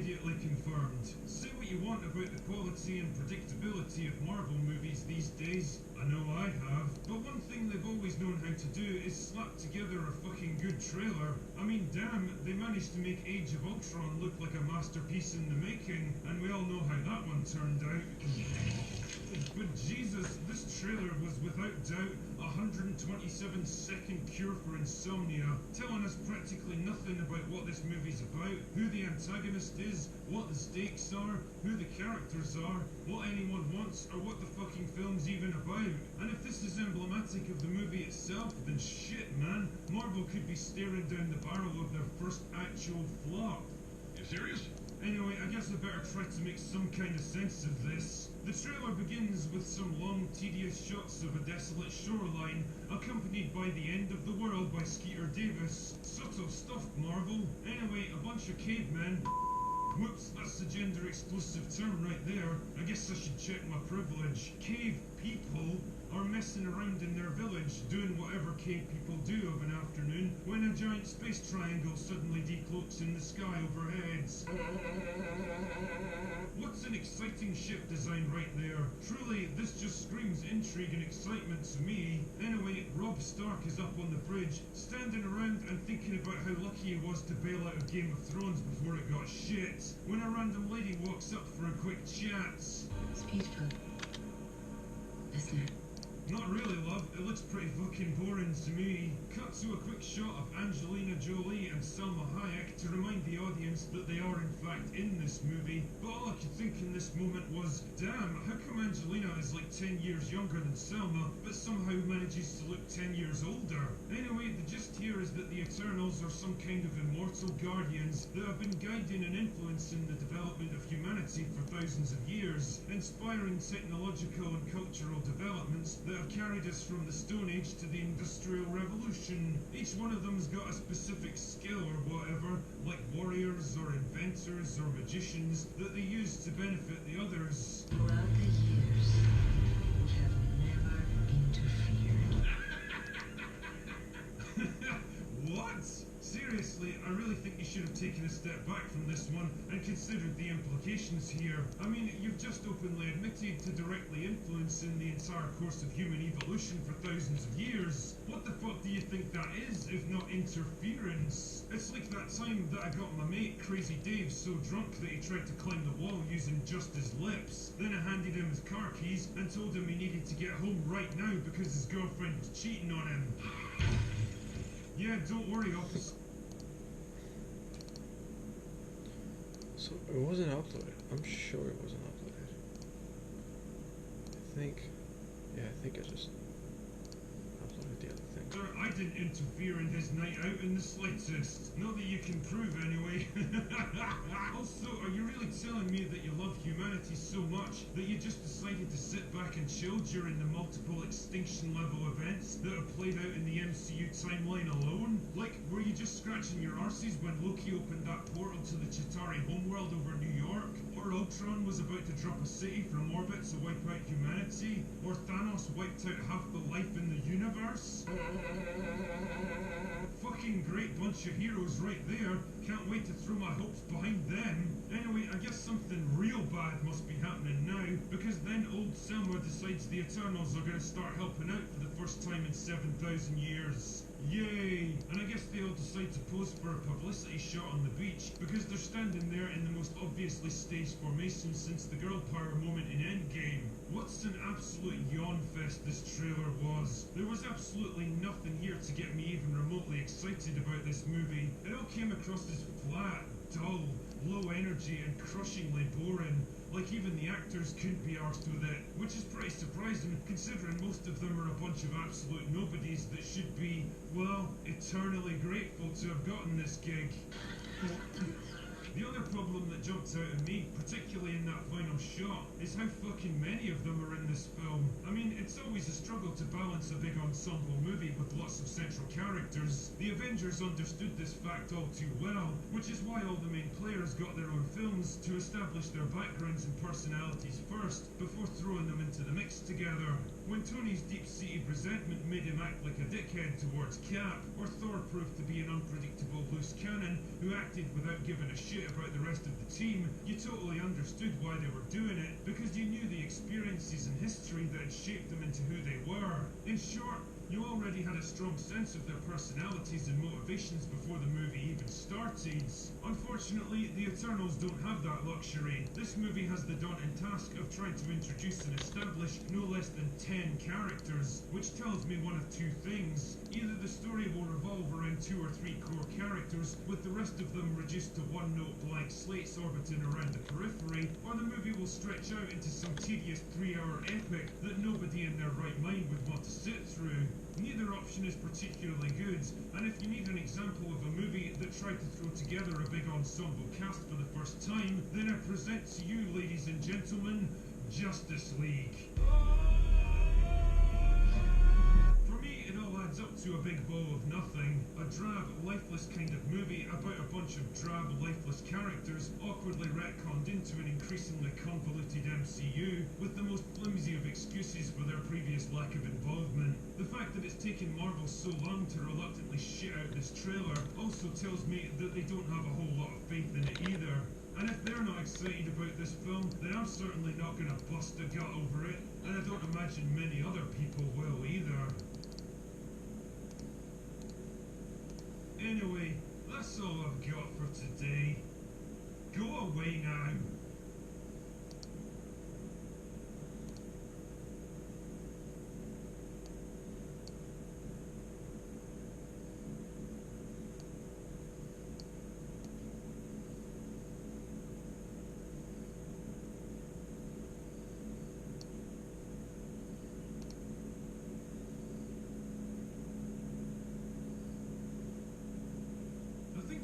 immediately confirmed. Say what you want about the quality and predictability of Marvel movies these days, I know I have, but one thing they've always known how to do is slap together a fucking good trailer. I mean, damn, they managed to make Age of Ultron look like a masterpiece in the making, and we all know how that one turned out. But Jesus, this trailer was without doubt a 127-second cure for insomnia, telling us practically nothing about what this movie's about, who the antagonist is, what the stakes are, who the characters are, what anyone wants, or what the fucking film's even about. And if this is emblematic of the movie itself, then shit, man, Marvel could be staring down the barrel of their first actual flop. You serious? Anyway, I guess I better try to make some kind of sense of this. The trailer begins with some long, tedious shots of a desolate shoreline, accompanied by The End of the World by Skeeter Davis. Subtle stuff, Marvel. Anyway, a bunch of cavemen... Whoops, that's the gender-exclusive term right there. I guess I should check my privilege. Cave people are messing around in their village, doing whatever cave people do of an afternoon, when a giant space triangle suddenly decloaks in the sky overhead. What's an exciting ship design right there? Truly, this just screams intrigue and excitement to me. Anyway, Robb Stark is up on the bridge, standing around and thinking about how lucky he was to bail out of Game of Thrones before it got shit, when a random lady walks up for a quick chat. It's beautiful, isn't it? Not really, love. It looks pretty fucking boring to me. Cut to a quick shot of Angelina Jolie and Salma Hayek to remind the audience that they are in fact in this movie, but all I could think in this moment was, damn, how come Angelina is like 10 years younger than Selma, but somehow manages to look 10 years older? Anyway, the gist here is that the Eternals are some kind of immortal guardians that have been guiding and influencing the development of humanity for thousands of years, inspiring technological and cultural developments that have carried us from the Stone Age to the Industrial Revolution. Each one of them's got a specific skill or whatever, like warriors or inventors or magicians, that they use to benefit the others. Throughout the years, we have never interfered. What? Seriously, I really think you should have taken a step back from this one and considered the implications here. I mean, you've just openly admitted to directly influencing the entire course of human evolution for thousands of years. What the fuck do you think that is, if not interference? It's like that time that I got my mate, Crazy Dave, so drunk that he tried to climb the wall using just his lips. Then I handed him his car keys and told him he needed to get home right now because his girlfriend was cheating on him. Yeah, don't worry, officer. So it wasn't uploaded. I'm sure it wasn't uploaded. I think I just uploaded the other thing. Sir, I didn't interfere in his night out in the slightest. Not that you can prove, anyway. Also, are you really telling me that you love humanity so much that you just decided to sit back and chill during the multiple extinction level events that have played out in the MCU timeline alone? Like, were you just scratching your arses when Loki opened that portal to the Chitauri homeworld over New York? Or Ultron was about to drop a city from orbit to wipe out humanity? Or Thanos wiped out half the life in the universe? Fucking great bunch of heroes right there. Can't wait to throw my hopes behind them. Anyway, I guess something real bad must be happening now, because then old Selma decides the Eternals are going to start helping out for the first time in 7,000 years. Yay! And I guess they all decide to pose for a publicity shot on the beach, because they're standing there in the most obviously staged formation since the girl power moment in Endgame. What's an absolute yawn fest this trailer was. There was absolutely nothing here to get me even remotely excited about this movie. It all came across as flat, dull, low energy and crushingly boring. Like even the actors couldn't be arsed with it, which is pretty surprising considering most of them are a bunch of absolute nobodies that should be, well, eternally grateful to have gotten this gig. The other problem that jumped out at me, particularly in that final shot, is how fucking many of them are in this film. I mean, it's always a struggle to balance a big ensemble movie with lots of central characters. The Avengers understood this fact all too well, which is why all the main players got their own films to establish their backgrounds and personalities first, before throwing them into the mix together. When Tony's deep-seated resentment made him act like a dickhead towards Cap, or Thor proved to be an unpredictable loose cannon who acted without giving a shit about the the rest of the team, you totally understood why they were doing it, because you knew the experiences and history that had shaped them into who they were. In short, you already had a strong sense of their personalities and motivations before the movie even started. Unfortunately, the Eternals don't have that luxury. This movie has the daunting task of trying to introduce and establish no less than 10 characters, which tells me one of two things. Either the story will revolve around 2 or 3 core characters, with the rest of them reduced to one-note blank slates orbiting around the periphery, or the movie will stretch out into some tedious 3-hour epic that nobody in their right mind would want to sit through. Neither option is particularly good, and if you need an example of a movie that tried to throw together a big ensemble cast for the first time, then I present to you, ladies and gentlemen, Justice League. For me, it all adds up to a big ball of nothing. A drab, lifeless kind of movie about a bunch of drab, lifeless characters awkwardly retconned into an increasingly convoluted MCU with the most flimsy of excuses for their previous lack of involvement. The fact that it's taken Marvel so long to reluctantly shit out this trailer also tells me that they don't have a whole lot of faith in it either. And if they're not excited about this film, then I'm certainly not going to bust a gut over it, and I don't imagine many other people will either. Anyway, that's all I've got for today. Go away now.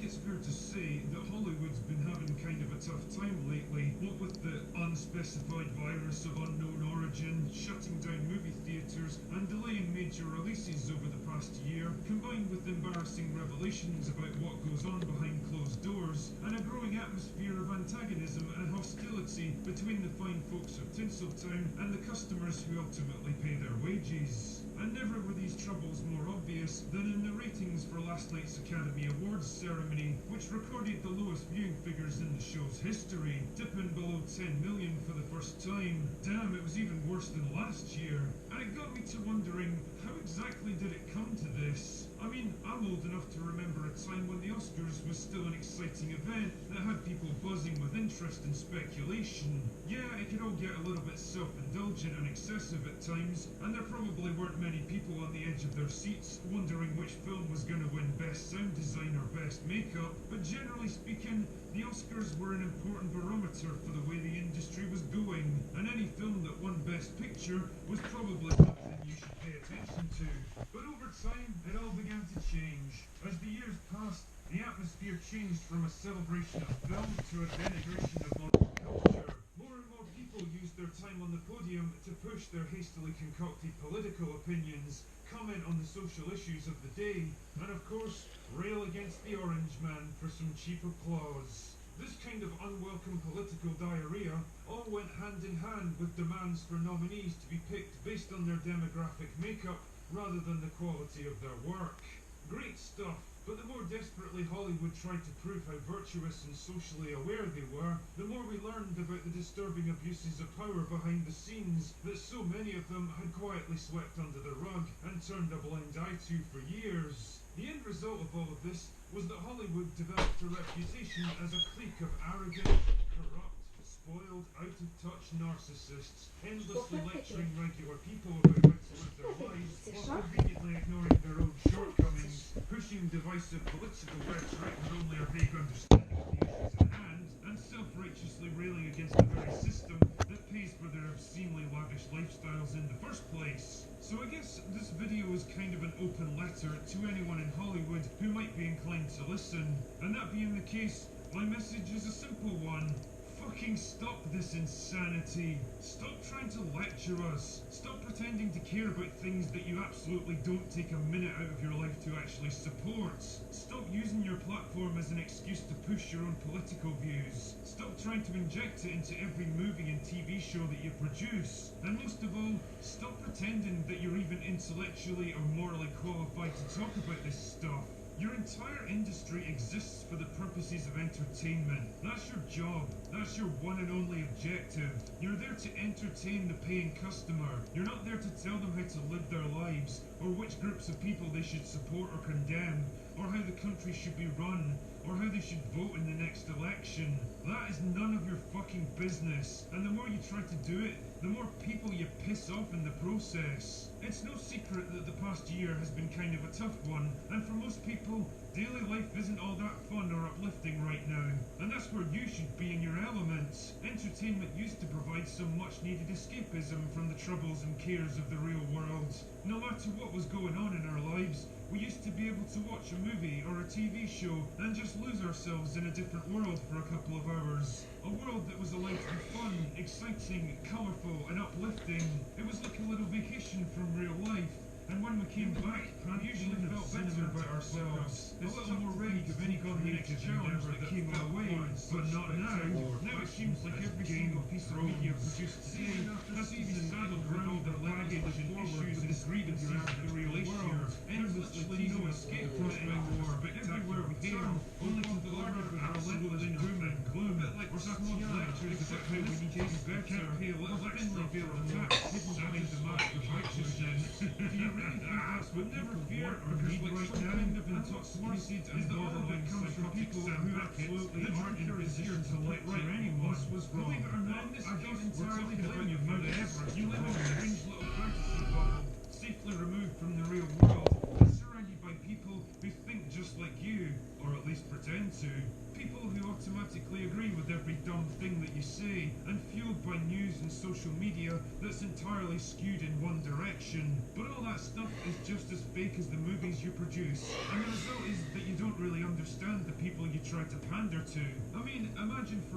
It's fair to say that Hollywood's been having kind of a tough time lately, what with the unspecified virus of unknown origin, shutting down movie theatres and delaying major releases over the past year, combined with embarrassing revelations about what goes on behind closed doors, and a growing atmosphere of antagonism and hostility between the fine folks of Tinseltown and the customers who ultimately pay their wages. And never were these troubles more obvious than in the ratings for last night's Academy Awards ceremony, which recorded the lowest viewing figures in the show's history, dipping below 10 million for the first time. Damn, it was even worse than last year. And it got me to wondering, how exactly did it come to this? I mean, I'm old enough to remember a time when the Oscars was still an exciting event that had people buzzing with interest and speculation. Yeah, it could all get a little bit self-indulgent and excessive at times, and there probably weren't many people on the edge of their seats wondering which film was going to win Best Sound Design or Best Makeup, but generally speaking, the Oscars were an important barometer for the way the industry was going, and any film that won Best Picture was probably something you should pay attention to. But over time, it all began to change. As the years passed, the atmosphere changed from a celebration of film to a denigration of modern culture. More and more people used their time on the podium to push their hastily concocted political opinions, comment on the social issues of the day, and of course, rail against the Orange Man for some cheap applause. This kind of unwelcome political diarrhea all went hand in hand with demands for nominees to be picked based on their demographic makeup rather than the quality of their work. Great stuff, but the more desperately Hollywood tried to prove how virtuous and socially aware they were, the more we learned about the disturbing abuses of power behind the scenes that so many of them had quietly swept under the rug and turned a blind eye to for years. The end result of all of this was that Hollywood developed a reputation as a clique of arrogant, corrupt, spoiled, out-of-touch narcissists, endlessly lecturing regular people about how to live their lives, while conveniently ignoring their own shortcomings, pushing divisive political rhetoric with only a vague understanding of the issues at hand, and self-righteously railing against the very system that pays for their obscenely lavish lifestyles in the first place. So I guess this video is kind of an open letter to anyone in Hollywood who might be inclined to listen, and that being the case, my message is a simple one. Fucking stop this insanity. Stop trying to lecture us. Stop pretending to care about things that you absolutely don't take a minute out of your life to actually support. Stop using your platform as an excuse to push your own political views. Stop trying to inject it into every movie and TV show that you produce. And most of all, stop pretending that you're even intellectually or morally qualified to talk about this stuff. Your entire industry exists for the purposes of entertainment. That's your job. That's your one and only objective. You're there to entertain the paying customer. You're not there to tell them how to live their lives, or which groups of people they should support or condemn, or how the country should be run, or how they should vote in the next election. That is none of your fucking business. And the more you try to do it, the more people you piss off in the process. It's no secret that the past year has been kind of a tough one, and for most people, daily life isn't all that fun or uplifting right now. And that's where you should be in your element. Entertainment used to provide some much needed escapism from the troubles and cares of the real world. No matter what was going on in our lives, we used to be able to watch a movie or a TV show and just lose ourselves in a different world for a couple of hours. A world that was allowed to be fun, exciting, colourful and uplifting. It was like a little vacation from real life. And when we came back, we usually felt better about ourselves. A little more ready to take on the next challenge that came our way, but not now. Now it seems like every single piece of media produced today has to be saddled with all the baggage and issues and grievances of the real world. Endlessly no escape from it anymore, but everywhere we turn, only to deliver relentless doom and gloom, or smug lectures about how we need to be better, pay a little extra for a tax hidden behind the mask of righteousness. Do you really think that's what never fear, because like right now, kind of intoxicated is the all that comes from people who absolutely aren't in a position to lecture anyone was wrong. Believe it or not, I don't entirely blame you for this. You live in a strange little fantasy bubble, safely removed from the real world, and surrounded by people who think just like you, or at least pretend to. People who automatically agree with every dumb thing that you say, and fueled by news and social media that's entirely skewed in one direction. But all that stuff is just as fake as the movies you produce, and the result is that you don't really understand the people you try to pander to. I mean, imagine for a